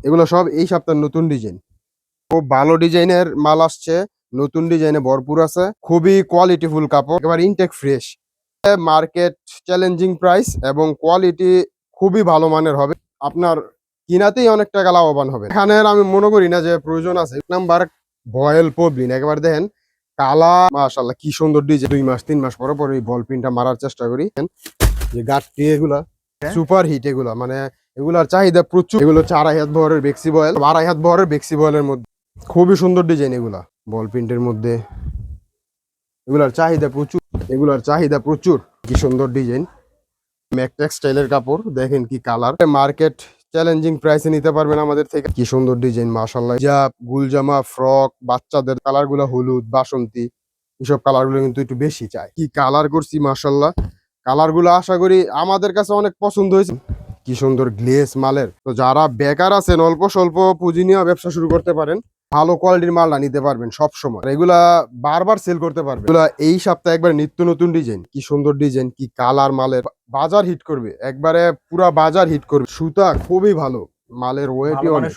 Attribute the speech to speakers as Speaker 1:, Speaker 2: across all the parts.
Speaker 1: এগুলো সব এই সপ্তাহের নতুন ডিজাইন। খুব ভালো ডিজাইনের মাল আসছে, নতুন ডিজাইনে ভরপুর আছে, খুবই কোয়ালিটিফুল কাপড়, একেবারে intact fresh. Market challenging price এবং কোয়ালিটি খুবই ভালো মানের হবে। আপনার কিনাতেই অনেক টাকা লাভবান হবে। এখানে আমি মনে করি না যে প্রয়োজন আছে। এক নাম্বার ভয়েল পবলিন, একেবারে দেখেন কালা, মাশাআল্লাহ কি সুন্দর ডিজাইন। 2 মাস 3 মাস পরে পরে এই বল পিনটা মারার চেষ্টা করি। যে গাঠটি এগুলা সুপার হিট, এগুলা মানে এগুলার চাহিদা প্রচুর। এগুলো 4.5 হাত বহরের বেক্সি বয়েল, 2.5 হাত বহরের বেক্সি বয়েলের মধ্যে খুবই সুন্দর ডিজাইন। এগুলা বল প্রিন্টের মধ্যে, এগুলার চাহিদা প্রচুর, এগুলার চাহিদা প্রচুর। কি সুন্দর ডিজাইন, ম্যাক টেক্সটাইলের কাপড়, দেখেন কি কালার। মার্কেট চ্যালেঞ্জিং প্রাইসে নিতে পারবেন আমাদের থেকে। কি সুন্দর ডিজাইন মাশাআল্লাহ। জাপ, গুলজামা, ফ্রক, বাচ্চাদের কালার গুলা হলুদ, বাসন্তী, এসব কালার গুলো কিন্তু একটু বেশি চাই। কি কালার করছি মাশাআল্লাহ। কালার গুলো আশা করি আমাদের কাছে অনেক পছন্দ হয়েছে। কি সুন্দর গ্লেস মালের। তো যারা বেকার আছেন, অল্প স্বল্প পুঁজি নিয়ে ব্যবসা শুরু করতে পারেন, ভালো কোয়ালিটির মালটা নিতে পারবেন সব সময়। এগুলা বারবার সেল করতে পারবেন। এগুলা এই সপ্তাহে একবার নিত্য নতুন ডিজাইন, কি সুন্দর ডিজাইন, কি কালার মালের। বাজার হিট করবে, একবারে পুরা বাজার হিট করবে। সুতা খুবই ভালো, মালের ওয়েটই অনেক।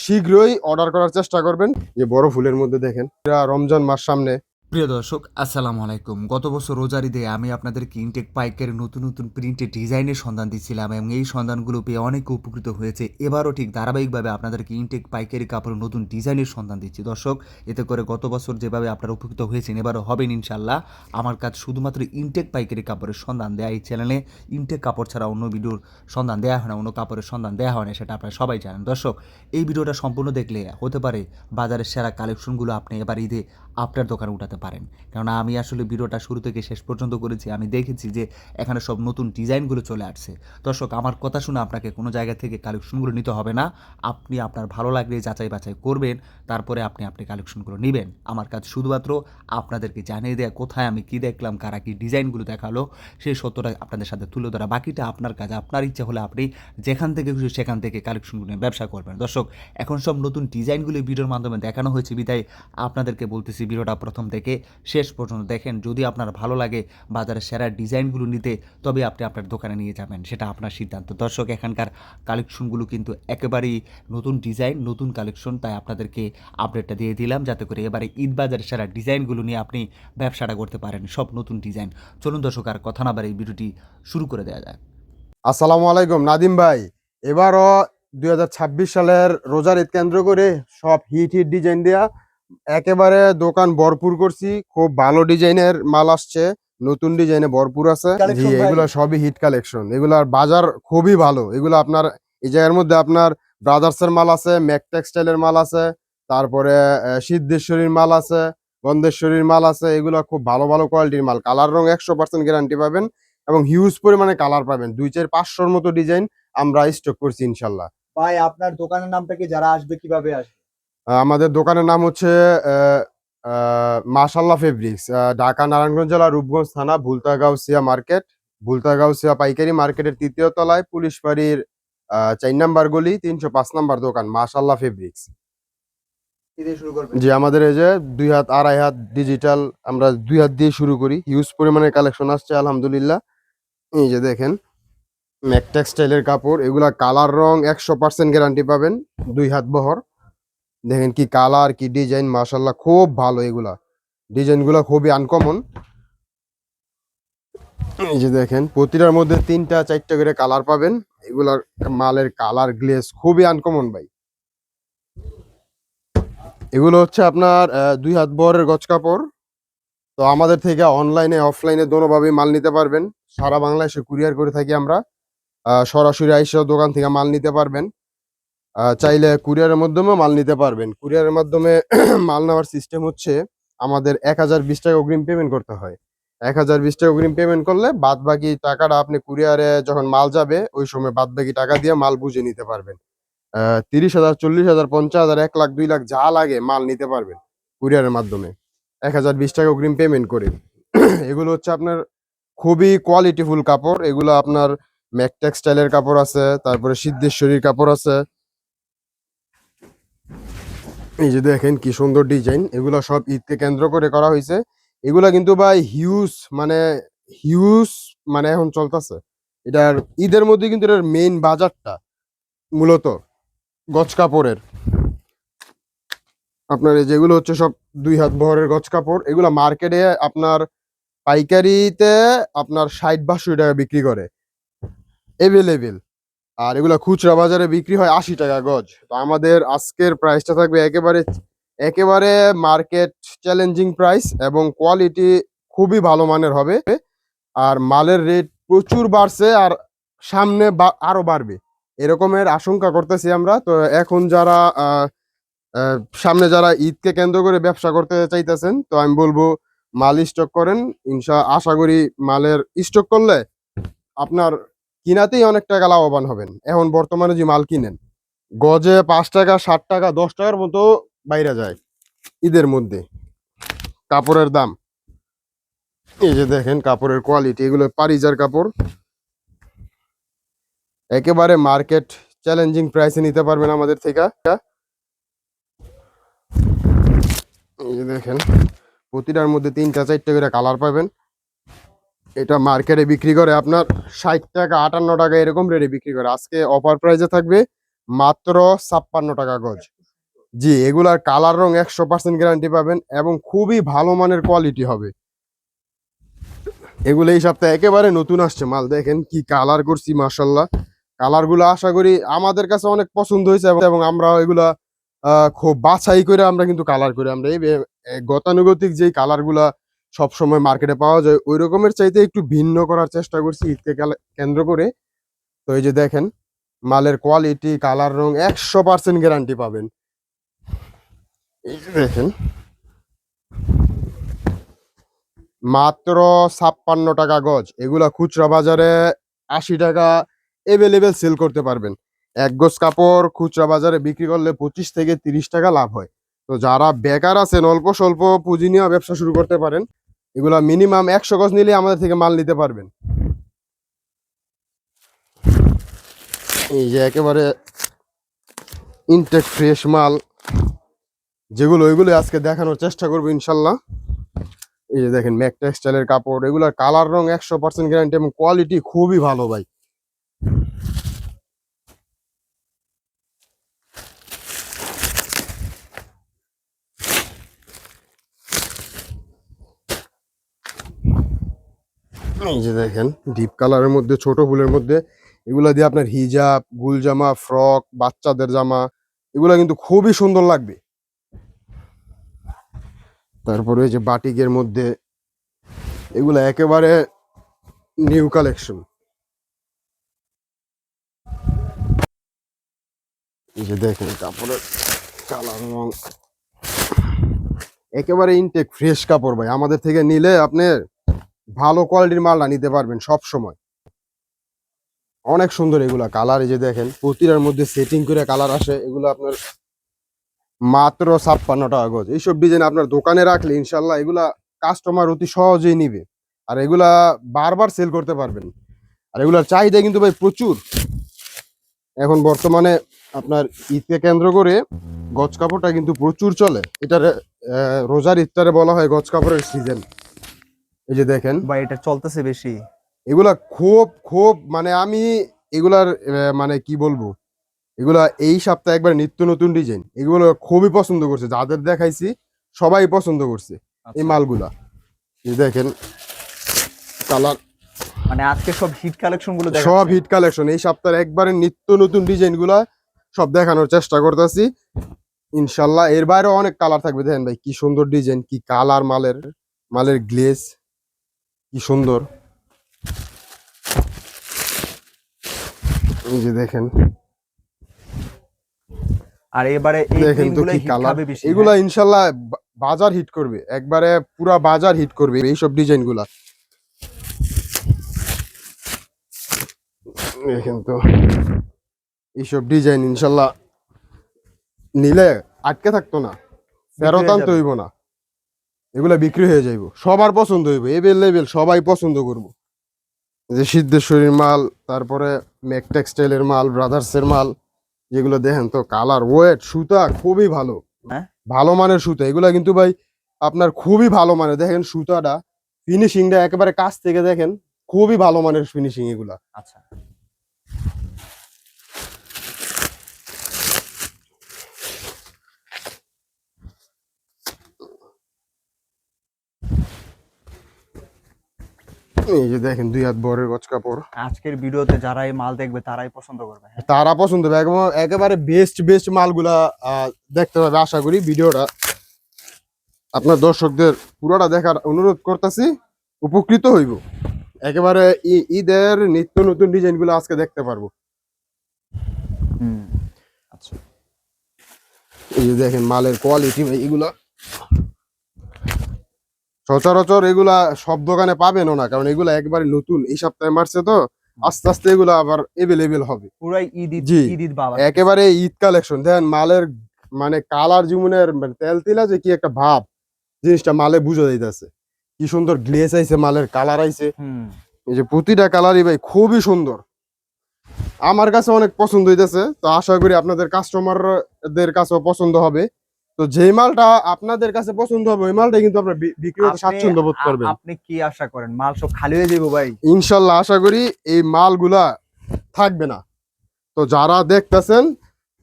Speaker 1: শীঘ্রই অর্ডার করার চেষ্টা করবেন। যে বড় ফুলের মধ্যে দেখেন, রমজান মাস সামনে।
Speaker 2: প্রিয় দর্শক, আসসালামু আলাইকুম। গত বছর রোজার ঈদে আমি আপনাদেরকে ইনটেক পাইকের নতুন নতুন প্রিন্টের ডিজাইনের সন্ধান দিচ্ছিলাম এবং এই সন্ধানগুলো পেয়ে অনেক উপকৃত হয়েছে। এবারও ঠিক ধারাবাহিকভাবে আপনাদেরকে ইনটেক পাইকারি কাপড়ের নতুন ডিজাইনের সন্ধান দিচ্ছি দর্শক। এতে করে গত বছর যেভাবে আপনারা উপকৃত হয়েছেন এবারও হবেন ইনশাল্লাহ। আমার কাজ শুধুমাত্র ইনটেক পাইকারি কাপড়ের সন্ধান দেয়া। এই চ্যানেলে ইনটেক কাপড় ছাড়া অন্য ভিডিওর সন্ধান দেওয়া হয় না, অন্য কাপড়ের সন্ধান দেওয়া হয় না, সেটা আপনারা সবাই জানেন। দর্শক, এই ভিডিওটা সম্পূর্ণ দেখলে হতে পারে বাজারের সেরা কালেকশনগুলো আপনি এবার ঈদে আপনার দোকানে উঠাতে পারেন। কেননা আমি আসলে ভিডিওটা শুরু থেকে শেষ পর্যন্ত করেছি, আমি দেখেছি যে এখানে সব নতুন ডিজাইনগুলো চলে আসছে। দর্শক, আমার কথা শুনে আপনাকে কোনো জায়গা থেকে কালেকশনগুলো নিতে হবে না। আপনি আপনার ভালো লাগলে যাচাই বাছাই করবেন, তারপরে আপনি কালেকশনগুলো নেবেন। আমার কাজ শুধুমাত্র আপনাদেরকে জানিয়ে দেয়া কোথায় আমি কী দেখলাম, কারা কী ডিজাইনগুলো দেখালো, সেই সত্যটা আপনাদের সাথে তুলে ধরা। বাকিটা আপনার কাজ। আপনার ইচ্ছা হলে আপনি যেখান থেকে খুশি সেখান থেকে কালেকশনগুলো নিয়ে ব্যবসা করবেন। দর্শক, এখন সব নতুন ডিজাইনগুলো ভিডিওর মাধ্যমে দেখানো হয়েছে বিধায় আপনাদেরকে বলতেছি ভিডিওটা প্রথম থেকে শেষ পর্যন্ত দেখেন। যদি আপনার ভালো লাগে বাজারের সেরা ডিজাইনগুলো নিতে, তবে আপনি আপনার দোকানে নিয়ে যাবেন, সেটা আপনার সিদ্ধান্ত। দর্শক, এখানকার কালেকশনগুলো কিন্তু একেবারেই নতুন ডিজাইন, নতুন কালেকশন, তাই আপনাদেরকে আপডেটটা দিয়ে দিলাম যাতে করে এবারে ঈদ বাজারের সেরা ডিজাইনগুলো নিয়ে আপনি ব্যবসাটা করতে পারেন। সব নতুন ডিজাইন। চলুন দর্শক, আর কথা না বাড়ি ভিডিওটি শুরু করে দেওয়া যাক।
Speaker 1: আসসালামু আলাইকুম নাদিম ভাই। এবারও 2026 সালের রোজার ঈদ কেন্দ্র করে সব হিট হিট ডিজাইন দেয়া একেবারে দোকান ভরপুর করছি। খুব ভালো ডিজাইনের মাল আসছে, নতুন ডিজাইনে ভরপুর আছে। জি, এগুলো সবই হিট কালেকশন। এগুলার বাজার খুবই ভালো। এগুলো আপনার এই জায়গার মধ্যে আপনার ব্রাদার্সের মাল আছে, ম্যাক টেক্সটাইলের মাল আছে, তারপরে সিদ্ধেশ্বরীর মাল আছে, গন্ধেশ্বরীর মাল আছে। এগুলো খুব ভালো ভালো কোয়ালিটির মাল। কালার রং 100% গ্যারান্টি পাবেন এবং হিউজ পরিমাণে কালার পাবেন। 2-4-500-র মতো ডিজাইন আমরা স্টক করছি ইনশাল্লাহ।
Speaker 3: ভাই, আপনার দোকানের নামটা কি, যারা আসবে কিভাবে আসবে?
Speaker 1: আমাদের দোকানের নাম হচ্ছে মাশাল্লাহ ফেব্রিক্স, ঢাকা নারায়ণগঞ্জ জেলা রূপগঞ্জ থানা ভুলতাগাউসিয়া মার্কেট, ভুলতাগাউসিয়া পাইকারি মার্কেটের 3য় তলায়, পুলিশ বাড়ির 4 নাম্বার গলি, 305 নাম্বার দোকান মাশাল্লাহ ফেব্রিক্স।
Speaker 3: কি দিয়ে শুরু করবেন?
Speaker 1: যে আমাদের এই যে 2 হাত 2.5 হাত ডিজিটাল, আমরা 2 হাত দিয়ে শুরু করি। হিউজ পরিমাণে কালেকশন আসছে আলহামদুলিল্লাহ। এই যে দেখেন ম্যাক টেক্সটাইলের কাপড়, এগুলা কালার রং 100% গ্যারান্টি পাবেন। 2 হাত বহর, দেখেন কি কালার, কি ডিজাইন, মাশাল্লাহ খুব ভালো। এগুলা ডিজাইনগুলো খুবই আনকমন। এই যে দেখেন প্রতিটার মধ্যে 3টা 4টা করে কালার পাবেন। এগুলার মালের কালার গ্লেজ খুবই আনকমন ভাই। এগুলো হচ্ছে আপনার 2 হাত বহরের গজ কাপড়। তো আমাদের থেকে অনলাইনে অফলাইনে দোনোভাবেই মাল নিতে পারবেন। সারা বাংলাদেশে কুরিয়ার করে থাকি আমরা। সরাসরি আইসা দোকান থেকে মাল নিতে পারবেন। চাইলে কুরিয়ারের মাধ্যমেও মাল নিতে পারবেন। কুরিয়ারের মাধ্যমে মাল নেওয়ার সিস্টেম হচ্ছে আমাদের 1020 টাকা অগ্রিম পেমেন্ট করতে হয়। 1020 টাকা অগ্রিম পেমেন্ট করলে বাদ বাকি টাকাটা আপনি কুরিয়ারে যখন মাল যাবে ওই সময় বাদ বাকি টাকা দিয়ে মাল বুঝে নিতে পারবেন। 30,000, 40,000, 50,000, 1 লাখ, 2 লাখ যা লাগে মাল নিতে পারবেন কুরিয়ারের মাধ্যমে 1020 টাকা অগ্রিম পেমেন্ট করে। এগুলো হচ্ছে আপনার খুবই কোয়ালিটিফুল কাপড়। এগুলো আপনার ম্যাক টেক্সটাইলের কাপড় আছে, তারপরে সিদ্ধেশ্বরীর কাপড় আছে। এই যে দেখেন কি সুন্দর ডিজাইন। এগুলো সব ঈদকে কেন্দ্র করে করা হয়েছে। এগুলা কিন্তু ভাই হিউজ মানে হিউজ মানে এখন চলতেছে। এটার ঈদের মধ্যে কিন্তু এটার মেইন বাজারটা মূলত গজ কাপড়ের, আপনার এই যেগুলো হচ্ছে সব 2 হাত বহরের গজ কাপড়। এগুলা মার্কেটে আপনার পাইকারিতে আপনার 60-62 টাকা বিক্রি করে এভেলেবেল, আর এগুলা খুচরা বাজারে বিক্রি হয় 80 টাকা গজ। তো আমাদের আজকের প্রাইসটা থাকবে একেবারে একেবারে মার্কেট চ্যালেঞ্জিং প্রাইস, এবং কোয়ালিটি খুবই ভালো মানের হবে। আর মালের রেট প্রচুর বাড়ছে, আর সামনে আরো বাড়বে এরকমের আশঙ্কা করতেছি আমরা। তো এখন যারা সামনে যারা ঈদকে কেন্দ্র করে ব্যবসা করতে চাইতেছেন, তো আমি বলবো মাল স্টক করেন। আশা করি মালের স্টক করলে আপনার কিনাতেই অনেক টাকা লাভবান হবেন। এখন বর্তমানে যে মাল কিনেন গজে 5 টাকা, 7 টাকা, 10 টাকার মতো বাইরে যায় ঈদের মধ্যে কাপড়ের দাম। এই যে দেখেন কাপড়ের কোয়ালিটি, এগুলো পারিজার কাপড়, একেবারে মার্কেট চ্যালেঞ্জিং প্রাইসে নিতে পারবেন আমাদের থেকে। এই যে দেখেন প্রতিটার মধ্যে 3টা 4টা করে কালার পাবেন। এটা মার্কেটে বিক্রি করে আপনার 60 টাকা, 58 টাকা এরকম রেটে বিক্রি করে। আজকে অফার প্রাইসে থাকবে মাত্র 56 টাকা গজ। জি, এগুলার কালার রং 100% গ্যারান্টি পাবেন, এবং খুবই ভালো মানের কোয়ালিটি হবে। এগুলো এই সপ্তাহে একেবারে নতুন আসছে মাল। দেখেন কি কালার করছি, মাশাল্লাহ। কালারগুলো আশা করি আমাদের কাছে অনেক পছন্দ হয়েছে, এবং আমরা এগুলা খুব বাছাই করে আমরা কিন্তু কালার করি। আমরা এই গতানুগতিক যেই কালারগুলা সবসময় মার্কেটে পাওয়া যায় ওই রকমের চাইতে একটু ভিন্ন করার চেষ্টা করছি ঈদকে কেন্দ্র করে। তো এই যে দেখেন মালের কোয়ালিটি, কালার রং 100% গ্যারান্টি পাবেন। এই যে দেখেন মাত্র 56 টাকা গজ। এগুলা খুচরা বাজারে 80 টাকা এভেলেবেল সেল করতে পারবেন। এক গজ কাপড় খুচরা বাজারে বিক্রি করলে 25 থেকে 30 টাকা লাভ হয়। তো যারা বেকার আছেন, অল্প স্বল্প পুঁজি নিয়ে ব্যবসা শুরু করতে পারেন। এগুলা মিনিমাম 100 গজ নিলে আমাদের থেকে মাল নিতে পারবেন। এই যে একেবারে ইনটেক ফ্রেশ মাল যেগুলো, ওইগুলো আজকে দেখানোর চেষ্টা করবো ইনশাল্লাহ। এই যে দেখেন ম্যাক টেক্সটাইলের কাপড়, এগুলার কালার রং 100% গ্যারান্টি, এবং কোয়ালিটি খুবই ভালো ভাই। এই যে দেখেন ডিপ কালারের মধ্যে, ছোট ফুলের মধ্যে, এগুলা দিয়ে আপনার হিজাব, গুল জামা, ফ্রক, বাচ্চাদের জামা, এগুলা কিন্তু খুবই সুন্দর লাগবে। তারপরে এই যে বাটিকের মধ্যে, এগুলা একেবারে নিউ কালেকশন। এই যে দেখেন কাপড়ের কালার রং একেবারে ইনটেক ফ্রেশ কাপড় ভাই। আমাদের থেকে নিলে আপনি ভালো কোয়ালিটির মালটা নিতে পারবেন সব সময়। অনেক সুন্দর এগুলা কালার। এই যে দেখেন প্রতিটার মধ্যে সেটিং করে কালার আসে। এগুলো আপনার মাত্র 56 টাকা গজ। এইসব ডিজাইন আপনার দোকানে রাখলে ইনশাল্লাহ এগুলা কাস্টমার অতি সহজেই নিবে, আর এগুলা বারবার সেল করতে পারবেন। আর এগুলার চাহিদা কিন্তু ভাই প্রচুর। এখন বর্তমানে আপনার ঈদকে কেন্দ্র করে গজ কাপড়টা কিন্তু প্রচুর চলে। এটার রোজার ইফতারে বলা হয় গজ কাপড়ের সিজন। এই যে দেখেন
Speaker 3: বা এটা চলতেছে বেশি।
Speaker 1: এগুলা খুব খুব মানে আমি এগুলার মানে কি বলবো, এগুলা এই সপ্তাহে একবার নিত্য নতুন ডিজাইন, এগুলো খুবই পছন্দ করছে। যাদের দেখাইছি সবাই পছন্দ করছে এই মালগুলা। এই দেখেন কালার,
Speaker 3: মানে আজকে সব হিট কালেকশন গুলো
Speaker 1: সব হিট কালেকশন এই সপ্তাহে একবারে নিত্য নতুন ডিজাইন গুলা সব দেখানোর চেষ্টা করতেছি ইনশাল্লাহ। এর বাইরেও অনেক কালার থাকবে। দেখেন ভাই কি সুন্দর ডিজাইন, কি কালার, মালের মালের গ্লেজ কি সুন্দর। এই যে দেখেন,
Speaker 3: আর এবারে এই
Speaker 1: দেখেন তো
Speaker 3: ক্রিমগুলো
Speaker 1: কি
Speaker 3: হিট
Speaker 1: কালার।
Speaker 3: খাবে বেশি।
Speaker 1: এগুলা ইনশাল্লাহ বাজার হিট করবে, একবারে পুরা বাজার হিট করবে এইসব ডিজাইন গুলা। দেখেন তো এইসব ডিজাইন ইনশাল্লাহ নিলে আটকে থাকতো না, ফেরত আনতে হইব না, এগুলা বিক্রি হয়ে যাইব, সবার পছন্দ হইব, এভেলেবেল সবাই পছন্দ করবো। যে সিদ্ধেশ্বরীর মাল, তারপরে ম্যাক টেক্সটাইলের মাল, ব্রাদার্সের মাল, যেগুলো দেখেন তো কালার, ওয়েট, সুতা খুবই ভালো,
Speaker 3: হ্যাঁ?
Speaker 1: ভালো মানের সুতা। এগুলা কিন্তু ভাই আপনার খুবই ভালো মানের। দেখেন সুতাটা, ফিনিশিংটা একেবারে কাছ থেকে দেখেন, খুবই ভালো মানের ফিনিশিং এগুলা।
Speaker 3: আচ্ছা,
Speaker 1: এই যে দেখেন 2 হাত বরের গজ কাপড়,
Speaker 3: আজকের ভিডিওতে যারা এই মাল দেখবে তারাই পছন্দ করবে, হ্যাঁ।
Speaker 1: তারা পছন্দ হবে একেবারে বেস্ট বেস্ট মালগুলা দেখতে পাবে। আশা করি ভিডিওটা আপনার দর্শকদের পুরোটা দেখার অনুরোধ করতেছি, উপকৃত হইব। একেবারে ঈদের নিত্য নতুন ডিজাইন গুলো আজকে দেখতে পারবো।
Speaker 3: আচ্ছা,
Speaker 1: এই যে দেখেন মালের কোয়ালিটি, এগুলা সচরাচর এগুলা সব দোকানে পাবেনও না, কারণ এগুলা একবারে নতুন এই সপ্তাহে মারছে তো, আস্তে আস্তে এগুলা আবার এভেলেবেল হবে।
Speaker 3: পুরাই ঈদ
Speaker 1: জি,
Speaker 3: ঈদ বাবা,
Speaker 1: একেবারে ঈদ কালেকশন। দেখেন মালের মানে কালার জীবনের তেল তিলা যে কি একটা ভাব, জিনিসটা মালে বুঝা যাইতেছে। কি সুন্দর গ্লেজ আইছে, মালের কালার আইছে। এই যে প্রতিটা কালারই ভাই খুবই সুন্দর, আমার কাছে অনেক পছন্দ হইতেছে। তো আশা করি আপনাদের কাস্টমারদের কাছেও পছন্দ হবে। তো যেই মালটা আপনাদের কাছে পছন্দ হবে ওই মালটা কিন্তু আপনারা বিক্রি করতে স্বাচ্ছন্দ্য বোধ করবেন।
Speaker 3: আপনি কি আশা করেন মাল সব খালি হয়ে যাবো ভাই?
Speaker 1: ইনশাল্লাহ আশা করি এই মালগুলা থাকবে না। তো যারা দেখতেছেন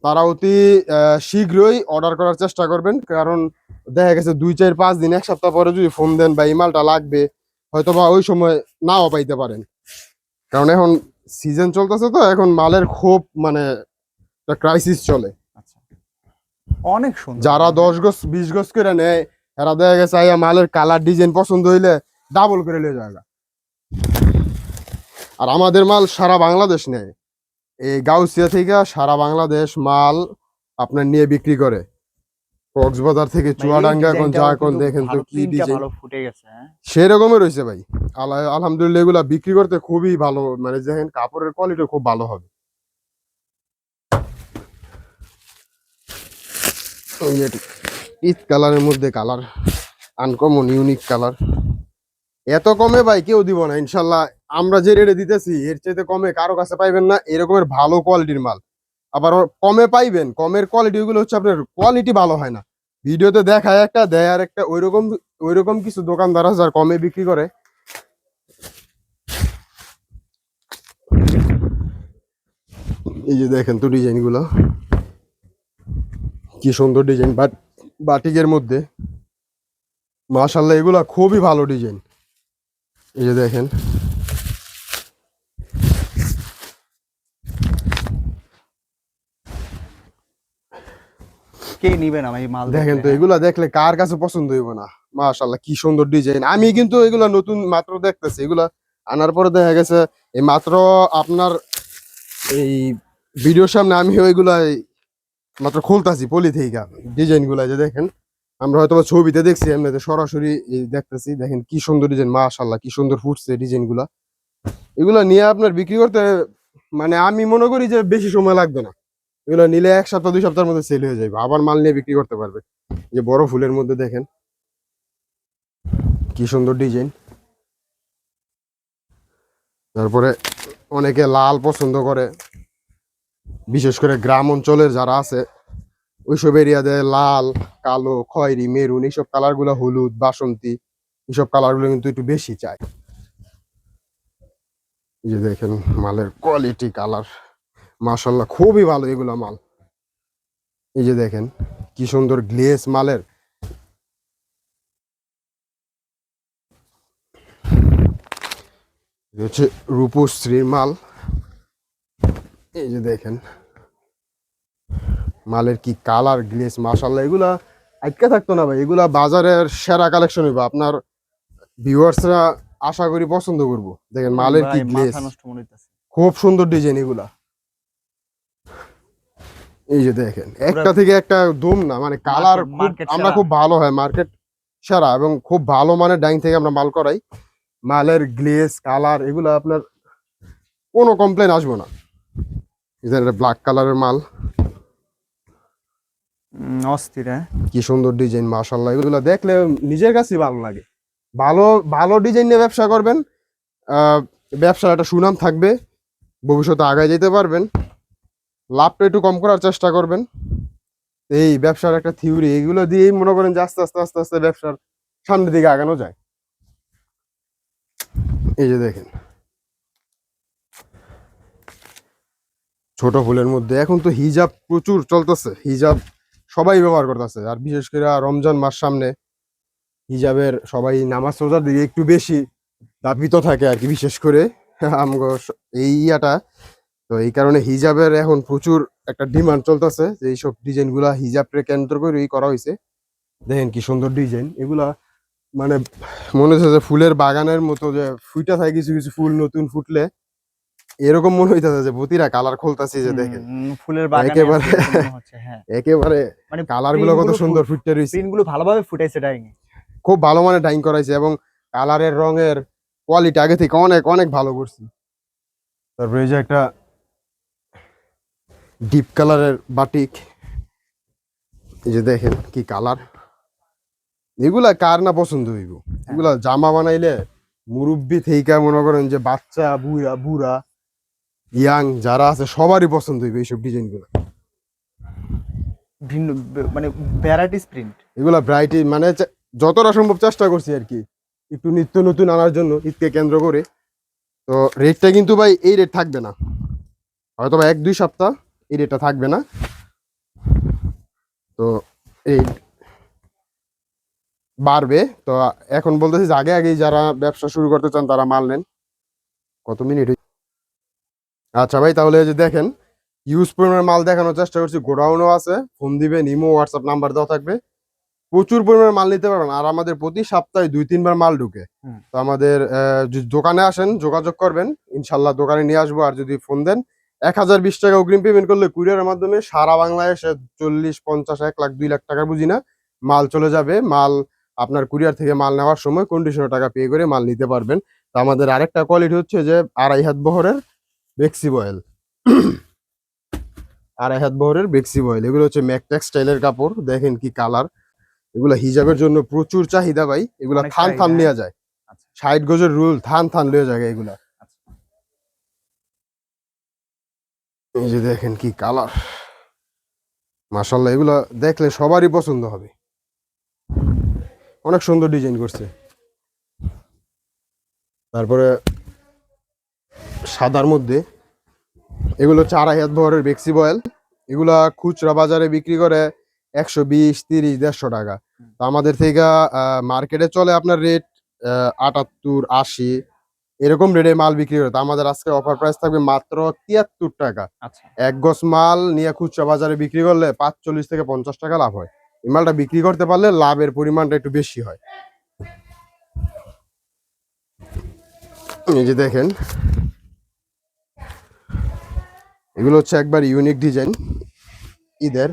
Speaker 1: তারা অতি শীঘ্রই অর্ডার করার চেষ্টা করবেন, কারণ দেখা গেছে 2-4-5 দিন, 1 সপ্তাহ পরে যদি ফোন দেন বা এই মালটা লাগবে, হয়তো বা ওই সময় নাও পাইতে পারেন। কারণ এখন সিজন চলতেছে, তো এখন মালের খুব মানে ক্রাইসিস চলে।
Speaker 3: আচ্ছা, অনেক সুন্দর।
Speaker 1: যারা 10 গজ 20 গজ করে নেয় এরা দেখা গেছে আইয়া মালের কালার ডিজাইন পছন্দ হইলে ডাবল করে নিয়ে যায়। আর আমাদের মাল সারা বাংলাদেশ নেয়, এই গাউসিয়া থেকে সারা বাংলাদেশ মাল আপনার নিয়ে বিক্রি করে। কক্সবাজার থেকে চুয়াডাঙ্গা, এখন যা এখন দেখেন তো কি ডিজাইন
Speaker 3: ভালো ফুটে গেছে, হ্যাঁ।
Speaker 1: সেরকমের রয়েছে ভাই। আলহামদুলিল্লাহ এগুলা বিক্রি করতে খুবই ভালো, মানে দেখেন কাপড়ের কোয়ালিটি খুব ভালো হবে। পিচ কালারের মধ্যে কালার আনকমন ইউনিক কালার, এত কমে ভাই কেউ দিব না ইনশাল্লাহ। আমরা যে রেটে দিতেছি এর চাইতে কমে কারো কাছে পাইবেন না। এরকমের ভালো কোয়ালিটির মাল আবার কমে পাইবেন। কমের কোয়ালিটি গুলো হচ্ছে আপনার কোয়ালিটি ভালো হয় না, ভিডিওতে দেখায় একটা দেয় আর একটা। ওইরকম কিছু দোকানদার আছে যারা কমে বিক্রি করে। এই যে দেখেন তো ডিজাইন গুলো কি সুন্দর ডিজাইন, বাটিকের মধ্যে মাশাআল্লাহ এগুলা খুবই ভালো ডিজাইন। এই যে দেখেন
Speaker 3: কে নিবে না ভাই মাল?
Speaker 1: দেখেন তো এগুলা দেখলে কার কাছে পছন্দ হইব না? মাশাআল্লাহ কি সুন্দর ডিজাইন। আমি কিন্তু এগুলা নতুন মাত্র দেখতেছি, এগুলা আনার পরে দেখা গেছে এই মাত্র আপনার এই ভিডিওর সামনে আমি ওইগুলা মাত্র খুলতাছি পলি থেকে ডিজাইন গুলা। যে দেখেন আমরা হয়তো ছবিতে দেখছি, এমনিতে সরাসরি দেখতেছি। দেখেন কি সুন্দর ডিজাইন, মাশাআল্লাহ কি সুন্দর ফুটছে ডিজাইন গুলা। এগুলা নিয়ে আপনার বিক্রি করতে মানে আমি মনে করি যে বেশি সময় লাগবে না। এগুলো নিলে 1 সপ্তাহ 2 সপ্তাহের মধ্যে সেল হয়ে যাবে, আবার মাল নিয়ে বিক্রি করতে পারবে। যে বড় ফুলের মধ্যে দেখেন কি সুন্দর ডিজাইন। তারপরে অনেকে লাল পছন্দ করে, বিশেষ করে গ্রাম অঞ্চলের যারা আছে ওইসব এরিয়াতে লাল, কালো, খয়েরি, মেরুন এইসব কালার গুলো, হলুদ, বাসন্তী এইসব কালার গুলো কিন্তু একটু বেশি চায়। এই যে দেখেন মালের কোয়ালিটি, কালার মাশাআল্লাহ খুবই ভালো এগুলা মাল। এই যে দেখেন কি সুন্দর গ্লেজ মালের। হচ্ছে রূপশ্রীর মাল। এই যে দেখেন মালের কি কালার, গ্লেজ মাশাআল্লাহ। এগুলা আটকে থাকতো না ভাই, এগুলা বাজারের সেরা কালেকশন হইব। আপনার ভিউয়ার্সরা আশা করি পছন্দ করবো। দেখেন মালের কি গ্লেজ, খুব সুন্দর ডিজাইন এগুলা। এই যে দেখেন একটা থেকে একটা দম না, মানে কালার আমরা খুব ভালো হয়, মার্কেট সেরা এবং খুব ভালো মানের ডাইং থেকে আমরা মাল করাই। মালের গ্লেজ, কালার এগুলো আপনার কোনো কমপ্লেন আসবে না। ব্ল্যাক কালারের মাল,
Speaker 3: অস্থির, হ্যাঁ।
Speaker 1: কি সুন্দর ডিজাইন মাশাআল্লাহ। এগুলো দেখলে নিজের কাছেই ভালো লাগে। ভালো ভালো ডিজাইন নিয়ে ব্যবসা করবেন, ব্যবসার একটা সুনাম থাকবে, ভবিষ্যতে আগায় যেতে পারবেন। লাভটা একটু কম করার চেষ্টা করবেন। এই ব্যবসার একটা থিওরি, এগুলো দিয়েই মনে করেন যে আস্তে আস্তে আস্তে আস্তে ব্যবসার সামনের দিকে আগানো যায়। এই যে দেখেন ছোট ফুলের মধ্যে এখন তো হিজাব প্রচুর চলতেছে, হিজাব সবাই ব্যবহার করতেছে। আর বিশেষ করে রমজান মাস সামনে, হিজাবের সবাই নামাজ রোজার দিকে একটু বেশি তাপিত থাকে আর কি, বিশেষ করে আমগো এই ইয়াটা। তো এই কারণে হিজাবের এখন প্রচুর একটা ডিমান্ড চলতেছে, যে এইসব ডিজাইন গুলা হিজাবকে কেন্দ্র করেই করা হয়েছে। দেখেন কি সুন্দর ডিজাইন এগুলা, মানে মনে হচ্ছে যে ফুলের বাগানের মতো, যে ফুইটা থাকে কিছু কিছু ফুল নতুন ফুটলে এরকম মনে হইতেছে যে প্রতিটা কালার খুলতাছি, যে দেখেন
Speaker 3: ফুলের বাগানে
Speaker 1: একেবারে
Speaker 3: আছে এরকম মনে হচ্ছে, হ্যাঁ।
Speaker 1: একেবারে
Speaker 3: মানে
Speaker 1: কালার গুলো কত সুন্দর ফুটতে রয়েছে,
Speaker 3: প্রিন্ট গুলো ভালোভাবে ফুটাইছে ডাইং।
Speaker 1: খুব ভালো মানে ডাইং করাইছে, এবং কালারের রঙের কোয়ালিটি আগে থেকে অনেক অনেক ভালো করছি। তারপরে এই যে একটা ডিপ কালারের বাটিক, এই যে দেখেন কি কালার, এগুলা কার না পছন্দ হইব। এগুলা জামা বানাইলে মুরব্বি থেকে মনে করেন যে বাচ্চা বুড়া বুড়া ইয়াং যারা আছে সবারই পছন্দ হইবে এইসব ডিজাইন গুলো।
Speaker 3: ভিন্ন মানে ভ্যারাইটিস প্রিন্ট।
Speaker 1: এগুলা ব্রাইটি মানে যতটা সম্ভব চেষ্টা করছি আর কি, একটু নিত্য নতুন আনার জন্য ঈদকে কেন্দ্র করে। তো রেটটা কিন্তু ভাই এই রেট থাকবে না, হয়তো বা 1-2 সপ্তাহ এই রেটটা থাকবে না। তো এই বাড়বে। তো এখন বলতেছি যে আগে আগেই যারা ব্যবসা শুরু করতে চান তারা মাল নেন। কত মিনিট? আচ্ছা ভাই, তাহলে এই যে দেখেন ইউজ পরিমাণে মাল দেখানোর চেষ্টা করছি, গোডাউনও আছে, ফোন দিবেন, ইমো হোয়াটসঅ্যাপ নাম্বার দেওয়া থাকবে, প্রচুর পরিমাণে মাল নিতে পারবেন। আর আমাদের প্রতি সপ্তাহে 2-3 বার মাল ঢুকে। তো আমাদের যদি দোকানে আসেন যোগাযোগ করবেন, ইনশাল্লাহ দোকানে নিয়ে আসবো। আর যদি ফোন দেন 1020 টাকা অগ্রিম পেমেন্ট করলে কুরিয়ারের মাধ্যমে সারা বাংলাদেশে 40, 50, 1 লাখ 2 লাখ টাকা বুঝি না মাল চলে যাবে। মাল আপনার কুরিয়ার থেকে মাল নেওয়ার সময় কন্ডিশনার টাকা পে করে মাল নিতে পারবেন। তো আমাদের আরেকটা কোয়ালিটি হচ্ছে যে 2.5 হাত বহরের বেক্সি বয়েল, 2.5 হাত বহরের বেক্সি বয়েল, এগুলো হচ্ছে ম্যাক টেক্সটাইলের কাপড়। দেখেন কি কালার, এগুলা হিজাবের জন্য প্রচুর চাহিদা ভাই। এগুলা
Speaker 3: অনেক
Speaker 1: থান থান
Speaker 3: চাহিদা,
Speaker 1: নেওয়া যায়,
Speaker 3: আচ্ছা।
Speaker 1: 60 গজের রুল থান থান লয়ে যায় এগুলা। এই যে দেখেন কি কালার, মাশাআল্লাহ, এগুলা দেখলে সবারই পছন্দ হবে, অনেক সুন্দর ডিজাইন করছে। তারপরে সাদার মধ্যে এগুলো 2.5 হাত বহরের বেক্সি বয়েল, এগুলা খুচরা বাজারে বিক্রি করে 120, 30, 150 টাকা। তো আমাদের থেকে মার্কেটে চলে আপনার রেট 78, 80 এরকম রেটে মাল বিক্রি করে। তো আমাদের আজকে অফার প্রাইস থাকবে মাত্র 73 টাকা।
Speaker 3: আচ্ছা।
Speaker 1: 1 গজ মাল নিয়ে খুচরা বাজারে বিক্রি করলে 45 থেকে 50 টাকা লাভ হয়। এই মালটা বিক্রি করতে পারলে লাভের পরিমাণটা একটু বেশি হয়। এই যে দেখেন এগুলো হচ্ছে একবার ইউনিক ডিজাইন ঈদের,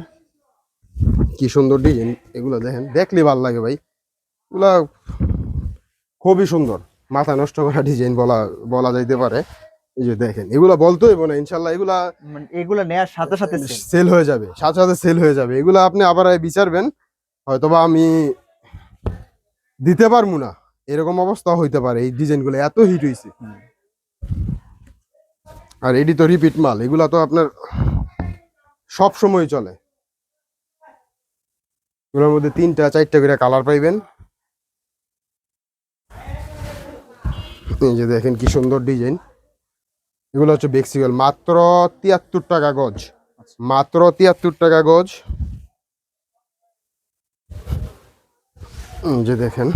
Speaker 1: কি সুন্দর ডিজাইন এগুলো। দেখেন দেখলে ভালো লাগে ভাই, এগুলা খুবই সুন্দর, মাথা নষ্ট করা ডিজাইন বলা বলা যাইতে পারে। এই যে দেখেন এগুলা বলতে হইব না, ইনশাল্লাহ এগুলা
Speaker 3: মানে এগুলা নেয়ার সাথে সাথে
Speaker 1: সেল হয়ে যাবে, সাথে সাথে সেল হয়ে যাবে। এগুলা আপনি আবার বিচারবেন, হয়তোবা আমি দিতে পারবো না, এরকম অবস্থা হইতে পারে। এই ডিজাইনগুলো এত হিট হইছে, আর এডি তো রিপিট মাল, এগুলা তো আপনার সব সময় চলে। এগুলোর মধ্যে 3টা 4টা করে কালার পাইবেন। এই যে দেখেন কি সুন্দর ডিজাইন, এগুলো হচ্ছে বেক্সিওয়েল, মাত্র 73 টাকা গজ, মাত্র 73 টাকা গজ। যে দেখেন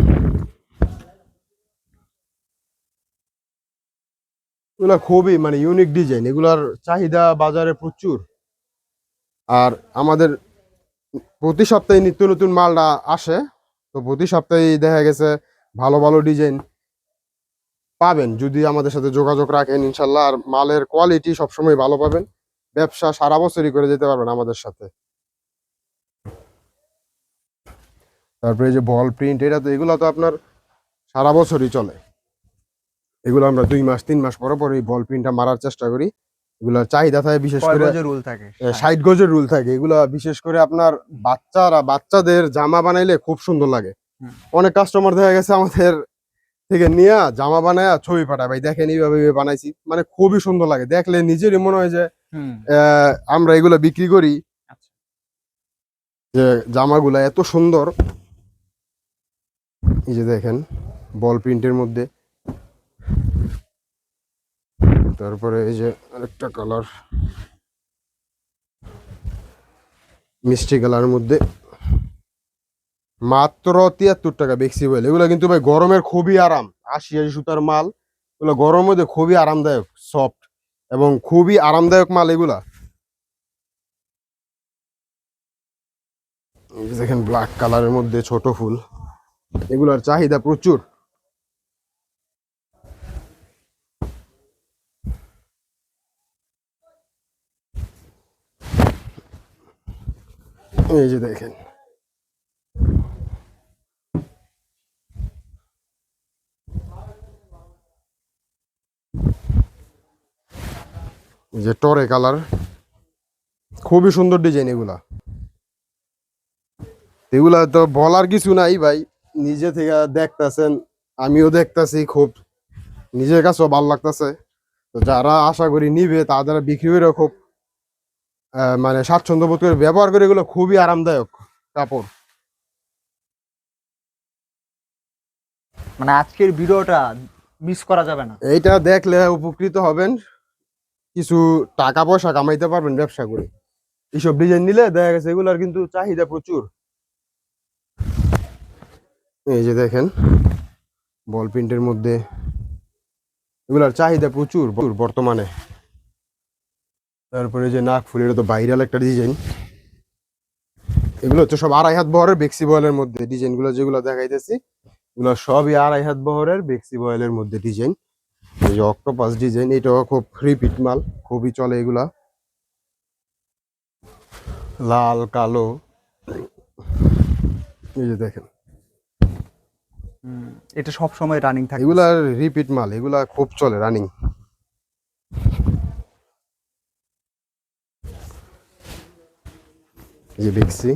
Speaker 1: এগুলা খুবই মানে ইউনিক ডিজাইন, এগুলার চাহিদা বাজারে প্রচুর। আর আমাদের প্রতি সপ্তাহে নিত্য নতুন মালটা আসে, তো প্রতি সপ্তাহে দেখা গেছে ভালো ভালো ডিজাইন পাবেন যদি আমাদের সাথে যোগাযোগ রাখেন, ইনশাল্লাহ। আর মালের কোয়ালিটি সবসময় ভালো পাবেন, ব্যবসা সারা বছরই করে যেতে পারবেন আমাদের সাথে। তারপরে যে বল প্রিন্ট, এটা তো এগুলো তো আপনার সারা বছরই চলে। এগুলো আমরা 2 মাস 3 মাস পরে পরে বল প্রিন্টটা মারার চেষ্টা করি। এগুলোর চাহিদা থাকে, বিশেষ করে
Speaker 3: রুল থাকে
Speaker 1: 60 গজের রুল থাকে। এগুলো বিশেষ করে আপনার বাচ্চাদের জামা বানাইলে খুব সুন্দর লাগে। অনেক কাস্টমার দেখা গেছে আমাদের থেকে নিয়ে জামা বানায় ছবি পাঠায়, ভাই দেখেন এইভাবে বানাইছি, মানে খুবই সুন্দর লাগে, দেখলে নিজেরই মনে হয় যে আমরা এগুলো বিক্রি করি, যে জামাগুলা এত সুন্দর। এই যে দেখেন বল প্রিন্টের মধ্যে, তারপরে এই যে আরেকটা কালার মিষ্টি কালারের মধ্যে, মাত্র 73 টাকা বেক্সি বয়েল। এগুলো কিন্তু ভাই গরমের খুবই আরাম, ৮০ সুতার মাল, এগুলো গরমের মধ্যে খুবই আরামদায়ক, সফট এবং খুবই আরামদায়ক মাল এগুলা। এই যে দেখেন ব্ল্যাক কালারের মধ্যে ছোট ফুল, এগুলার চাহিদা প্রচুর। এই যে দেখেন এই যে টরে কালার, খুবই সুন্দর ডিজাইন এগুলা। এগুলা তো বলার কিছু নাই ভাই, নিজে থেকে দেখতাছেন, আমিও দেখতাছি, খুব নিজের কাছেও ভালো লাগতাছে। তো যারা আশা করি নিবে তাদের বিক্রি করে খুব মানে স্বাচ্ছন্দ্য বোধ করে ব্যবহার করে, এগুলো খুবই আরামদায়ক কাপড়।
Speaker 3: মানে আজকের ভিডিওটা মিস করা যাবে না।
Speaker 1: এইটা দেখলে উপকৃত হবেন, কিছু টাকা পয়সা কামাইতে পারবেন ব্যবসা করে। এইসব ডিজাইন নিলে দেখা গেছে এগুলার কিন্তু চাহিদা প্রচুর। এই যে দেখেন বল প্রিন্টের মধ্যে এগুলার চাহিদা প্রচুর বর্তমানে। তারপরে যে নাক ফুল, এটা তো ভাইরাল একটা ডিজাইন। এগুলো হচ্ছে সব 2.5 হাত বহরের বেক্সি বয়েলের মধ্যে ডিজাইন গুলো, যেগুলো দেখাইতেছি এগুলো সবই 2.5 হাত বহরের বেক্সি বয়েলের মধ্যে ডিজাইন। এই যে অক্টোপাস ডিজাইন, এটাও খুব রিপিট মাল, খুবই চলে এগুলা। লাল কালো, এই যে দেখেন
Speaker 3: এটা সব সময় রানিং থাকে।
Speaker 1: এগুলা রিপিট মাল, এগুলা খুব চলে রানিং। যে বেক্সি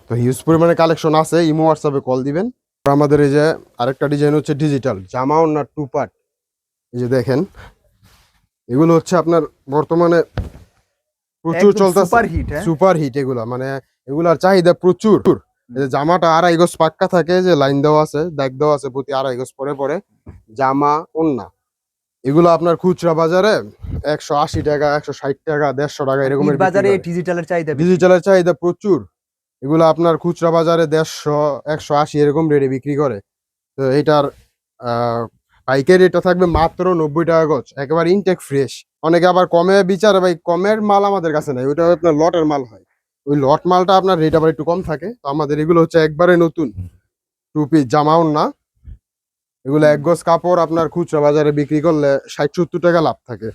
Speaker 1: তো হিউজ পরিমাণে কালেকশন আছে, ইমো হোয়াটসঅ্যাপে কল দিবেন। আর আমাদের এই যে আরেকটা ডিজাইন হচ্ছে ডিজিটাল জামা ওড়না 2 পার্ট। এই যে দেখেন এগুলো হচ্ছে আপনার বর্তমানে প্রচুর চলতেছে,
Speaker 3: সুপার হিট।
Speaker 1: সুপার হিট এগুলা, মানে এগুলার চাহিদা প্রচুর। এই যে জামাটা 2.5 গজ পাক্কা থাকে, যে লাইন দেওয়া আছে, দাগ দেওয়া আছে, প্রতি 2.5 গজ পরে পরে জামা ওড়না। এগুলো আপনার খুচরা বাজারে 180 টাকা, 160 টাকা, 150 টাকা এরকমের
Speaker 3: বাজারে ডিজিটালের চাহিদা বেশি।
Speaker 1: ডিজিটালের চাহিদা প্রচুর। এগুলো আপনার খুচরা বাজারে 150, 180 এরকম রেটে বিক্রি করে। তো এইটার পাইকারি রেটটা থাকবে মাত্র 90 টাকা গজ, একেবারে ইনটেক ফ্রেশ। অনেকে আবার কমে বিচারে, ভাই কমের মাল আমাদের কাছে নাই, ওইটা আপনার লটের মাল হয়। ওই লট মালটা আপনার রেট আবার একটু কম থাকে। তো আমাদের এগুলো হচ্ছে একবারে নতুন 2 পিস জামা ওড়না। এগুলো 1 গজ কাপড় আপনার খুচরা বাজারে বিক্রি করলে 60-70 টাকা লাভ থাকে।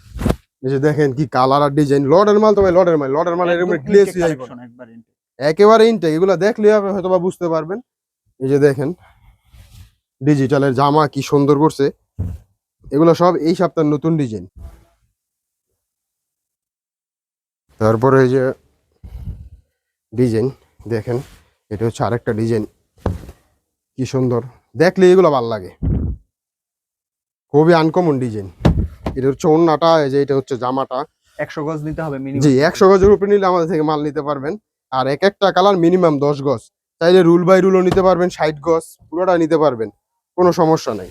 Speaker 1: এই যে দেখেন কি কালার আর ডিজাইন, লটের মাল তো ভাই, লটের মাল, লটের মাল এরকম গ্লেজ হয়ে যাবে একেবারে ইনটেক। এগুলো দেখলে হয়তো বা বুঝতে পারবেন। এই যে দেখেন ডিজিটালের জামা কি সুন্দর করছে, এগুলো সব এই সপ্তাহের নতুন ডিজাইন। তারপরে এই যে ডিজাইন দেখেন, এটা হচ্ছে আরেকটা ডিজাইন, কি সুন্দর, দেখলে এগুলো ভালো লাগে, খুবই আনকমন ডিজাইন। এটা হচ্ছে ওড়নাটা, এই যে এটা হচ্ছে জামাটা।
Speaker 3: 100 গজ নিতে হবে মিনিমাম।
Speaker 1: জি 100 গজের উপরে নিলে আমাদের থেকে মাল নিতে পারবেন। আর এক একটা কালার মিনিমাম 10 গজ, চাইলে রুল বাই রুলও নিতে পারবেন, 60 গজ পুরোটা নিতে পারবেন, কোনো সমস্যা নাই।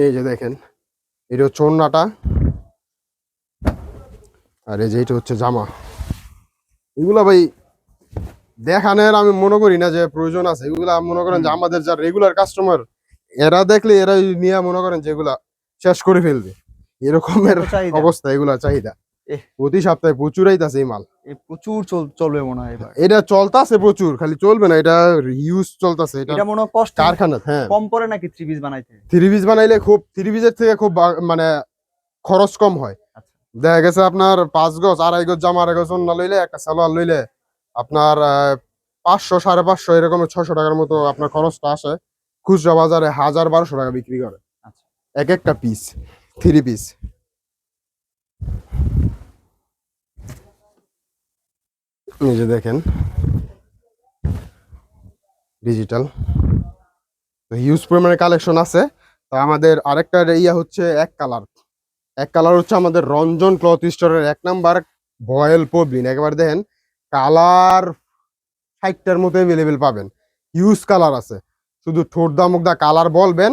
Speaker 1: এই যে দেখেন এটা হচ্ছে ওড়নাটা, আর এই যে এটা হচ্ছে জামা। এগুলা ভাই দেখানোর আমি মনে করি না যে প্রয়োজন আছে। এগুলা মনে করেন যে আমাদের যারা রেগুলার কাস্টমার, এরা দেখলে এরা নিয়ে মনে করেন যে এগুলা শেষ করে ফেলবে, এরকমের অবস্থা। এগুলা চাহিদা প্রতি সপ্তাহে প্রচুর আইতাছে এই মাল।
Speaker 3: প্রচুর চলবে মনে হয় এবার।
Speaker 1: এটা চলতাছে প্রচুর, খালি চলবে না, এটা ইউজ চলতেছে।
Speaker 3: এটা মনে হয় কষ্ট
Speaker 1: কারখানা, হ্যাঁ
Speaker 3: কম পড়ে নাকি 3 পিস বানাইতে?
Speaker 1: 3 পিস বানাইলে খুব, 3 পিসের থেকে খুব মানে খরচ কম হয়। দেখা গেছে আপনার 5 গজ 2.5 গজ জামা, 2.5 গজ ওড়না লইলে, একটা সালোয়ার লইলে আপনার 500, 550 এরকম 600 টাকার মতো আপনার খরচটা আসে। খুচরা বাজারে 1000-1200 টাকা বিক্রি করে এক একটা পিস, 3 পিস। এই যে দেখেন ডিজিটাল, হিউজ পরিমাণে কালেকশন আছে। তো আমাদের আরেকটা ইয়া হচ্ছে এক কালার হচ্ছে আমাদের রঞ্জন ক্লথ স্টোরের 1 নাম্বার ভয়েল পবলিন। একবার দেখেন কালার 60টার মতো অ্যাভেলেবেল পাবেন, হিউজ কালার আছে। শুধু ঠোঁট দা মুখ দা কালার বলবেন,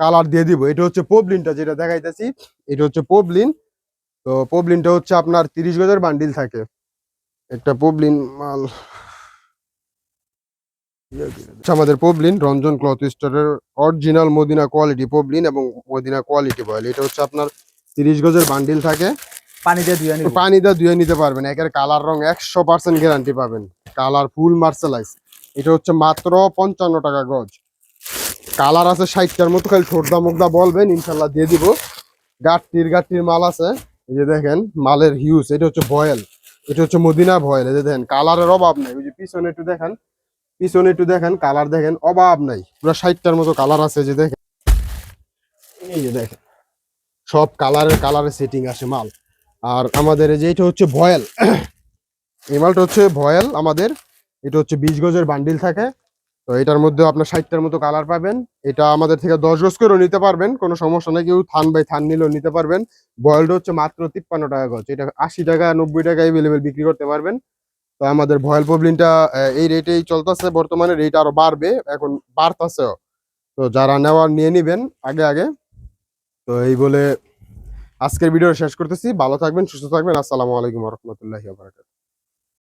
Speaker 1: কালার দিয়ে দিব। এটা হচ্ছে পবলিনটা যেটা দেখাইতেছি, এটা হচ্ছে পবলিন। তো পবলিনটা হচ্ছে আপনার 30 গজের বান্ডিল থাকে একটা পবলিন মাল। আমাদের পবলিন রঞ্জন ক্লথ স্টোরের অরিজিনাল মদিনা কোয়ালিটি পবলিন এবং মদিনা কোয়ালিটি বয়েল। এটা হচ্ছে আপনার 30 গজের বান্ডিল থাকে,
Speaker 3: পানি দিয়ে ধুয়ে নিব।
Speaker 1: পানি দিয়ে ধুয়ে নিতে পারবেন। একের কালার রং 100% গ্যারান্টি পাবেন, কালার ফুল মার্সেলাইজ। এটা হচ্ছে মাত্র 55 টাকা গজ। কালার আছে 60টার মতো, খালি ঠোঁটদা মুখদা বলবেন, ইনশাল্লাহ দিয়ে দিব। গাট্টির মাল আছে, এই যে দেখেন মালের হিউজ। এটা হচ্ছে ভয়েল, এটা হচ্ছে মদিনা ভয়েল। এই যে দেখেন কালারের অভাব নাই। ওই যে পিছনে একটু দেখেন কালার দেখেন, অভাব নাই। পুরো 60টার মতো কালার আছে, যে দেখেন, এই যে দেখেন সব কালারের সেটিং আসে মাল। আর আমাদের এই যে এটা হচ্ছে ভয়েল, এই মালটা হচ্ছে ভয়েল আমাদের। এটা হচ্ছে 20 গজের বান্ডিল থাকে। তো এটার মধ্যে আপনার 60টার মতো কালার পাবেন। এটা আমাদের থেকে 10 গজ করেও নিতে পারবেন, কোনো সমস্যা নেই। কেউ থান বাই থান নিলেও নিতে পারবেন। বয়েলটা হচ্ছে মাত্র 53 টাকা গজ। এটা 80 টাকা 90 টাকা এভেলেবেল বিক্রি করতে পারবেন। তো আমাদের ভয়েল পবলিনটা এই রেটেই চলতেছে বর্তমানে। রেট আরো বাড়বে, এখন বাড়তাছেও। তো যারা নেওয়ার নিয়ে নিবেন আগে আগে। তো এই বলে আজকের ভিডিও শেষ করতেছি। ভালো থাকবেন, সুস্থ থাকবেন। আসসালামু আলাইকুম ওয়া রাহমাতুল্লাহি ওয়া বারাকাতুহু।